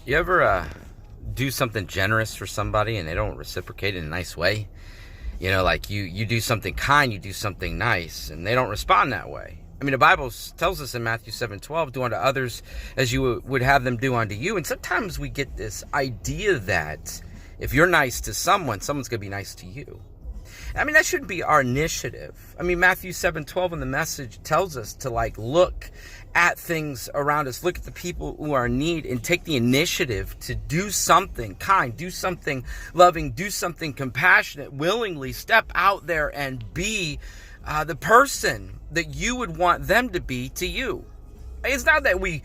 You ever do something generous for somebody and they don't reciprocate in a nice way? You know, like you do something kind, you do something nice, and they don't respond that way. I mean, the Bible tells us in Matthew 7:12, do unto others as you would have them do unto you. And sometimes we get this idea that if you're nice to someone, someone's going to be nice to you. I mean, that should be our initiative. I mean, Matthew 7:12 in the Message tells us to look at things around us, look at the people who are in need, and take the initiative to do something kind, do something loving, do something compassionate, willingly step out there and be the person that you would want them to be to you. It's not that we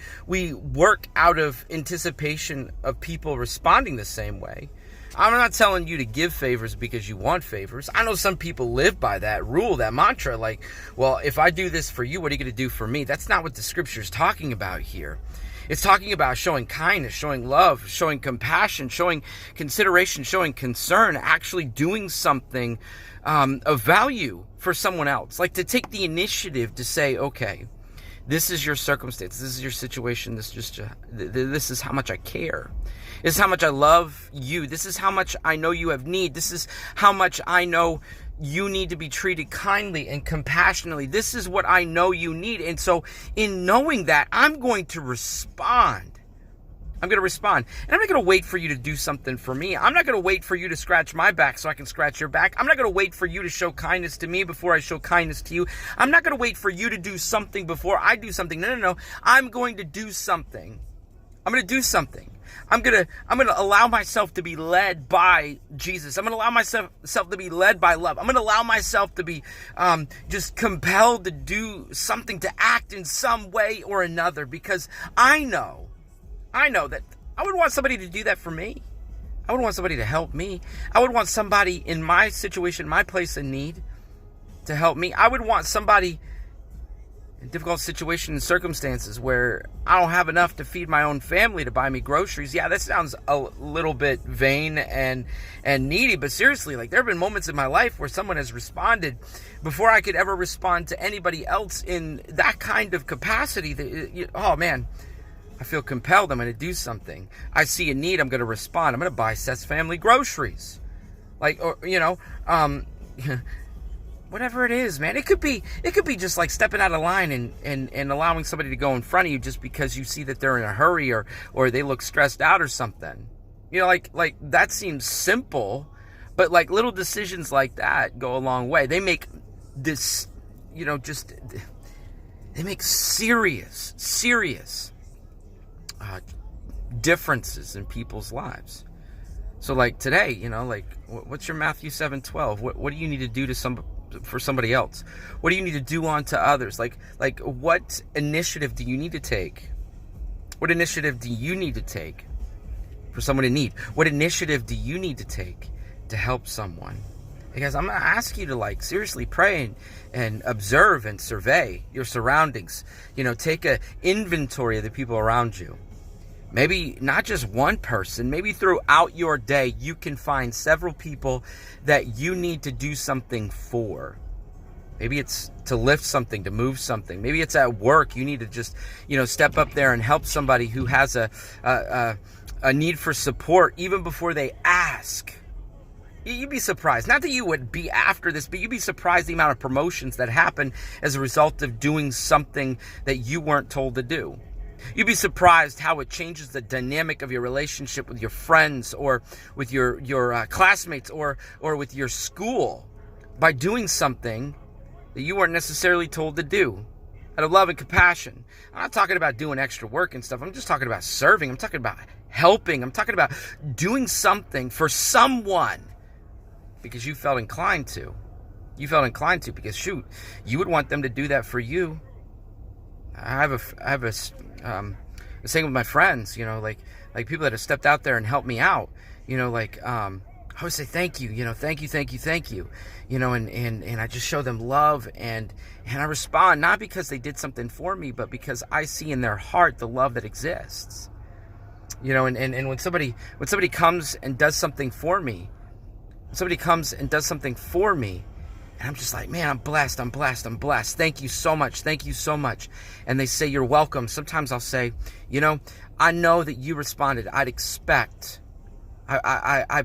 work out of anticipation of people responding the same way. I'm not telling you to give favors because you want favors. I know some people live by that rule, that mantra, well, if I do this for you, what are you going to do for me? That's not what the scripture is talking about here. It's talking about showing kindness, showing love, showing compassion, showing consideration, showing concern, actually doing something of value for someone else. Like to take the initiative to say, okay, this is your circumstance, this is your situation, this is how much I care. This is how much I love you. This is how much I know you have need. This is how much I know you need to be treated kindly and compassionately. This is what I know you need. And so in knowing that, I'm going to respond. I'm going to respond. And I'm not going to wait for you to do something for me. I'm not going to wait for you to scratch my back so I can scratch your back. I'm not going to wait for you to show kindness to me before I show kindness to you. I'm not going to wait for you to do something before I do something. No. I'm going to do something. I'm going to do something. I'm going to allow myself to be led by Jesus. I'm going to allow myself to be led by love. I'm going to allow myself to be just compelled to do something, to act in some way or another, because I know that I would want somebody to do that for me. I would want somebody to help me. I would want somebody in my situation, my place in need, to help me. I would want somebody in difficult situations and circumstances where I don't have enough to feed my own family to buy me groceries. Yeah, that sounds a little bit vain and needy, but seriously, there have been moments in my life where someone has responded before I could ever respond to anybody else in that kind of capacity. Oh man, I feel compelled. I'm going to do something. I see a need. I'm going to respond. I'm going to buy Seth's family groceries. Whatever it is, man. It could be just like stepping out of line and allowing somebody to go in front of you just because you see that they're in a hurry or they look stressed out or something. Like that seems simple, but little decisions like that go a long way. They make this, they make serious differences in people's lives. So today, what's your Matthew 7:12? What do you need to do for somebody else? What do you need to do unto others? What initiative do you need to take? What initiative do you need to take for someone in need? What initiative do you need to take to help someone? Because I'm going to ask you to seriously pray and observe and survey your surroundings. Take an inventory of the people around you. Maybe not just one person, maybe throughout your day, you can find several people that you need to do something for. Maybe it's to lift something, to move something. Maybe it's at work. You need to just, step up there and help somebody who has a need for support even before they ask. You'd be surprised. Not that you would be after this, but you'd be surprised the amount of promotions that happen as a result of doing something that you weren't told to do. You'd be surprised how it changes the dynamic of your relationship with your friends or with your classmates or with your school by doing something that you weren't necessarily told to do out of love and compassion. I'm not talking about doing extra work and stuff. I'm just talking about serving. I'm talking about helping. I'm talking about doing something for someone because you felt inclined to. You felt inclined to because, shoot, you would want them to do that for you. I have a saying with my friends, like people that have stepped out there and helped me out, I always say thank you, thank you, and I just show them love and I respond not because they did something for me, but because I see in their heart the love that exists, and when somebody comes and does something for me, And I'm just like, man, I'm blessed, I'm blessed, I'm blessed. Thank you so much, thank you so much. And they say, you're welcome. Sometimes I'll say, you know, I know that you responded. I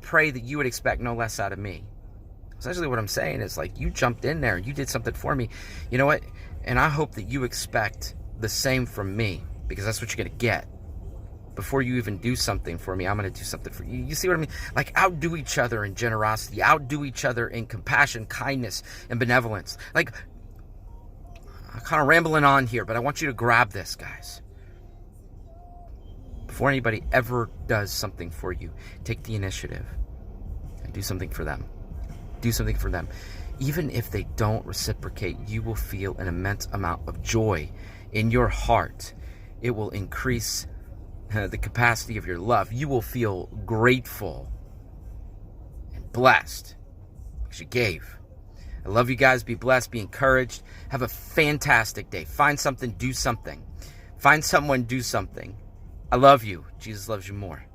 pray that you would expect no less out of me. Essentially what I'm saying is, like, you jumped in there, you did something for me. You know what? And I hope that you expect the same from me, because that's what you're going to get. Before you even do something for me, I'm going to do something for you. You see what I mean? Like, outdo each other in generosity, outdo each other in compassion, kindness, and benevolence. Like, I'm kind of rambling on here, but I want you to grab this, guys. Before anybody ever does something for you, take the initiative and do something for them. Do something for them. Even if they don't reciprocate, you will feel an immense amount of joy in your heart. It will increase the capacity of your love. You will feel grateful and blessed because you gave. I love you guys. Be blessed. Be encouraged. Have a fantastic day. Find something. Do something. Find someone. Do something. I love you. Jesus loves you more.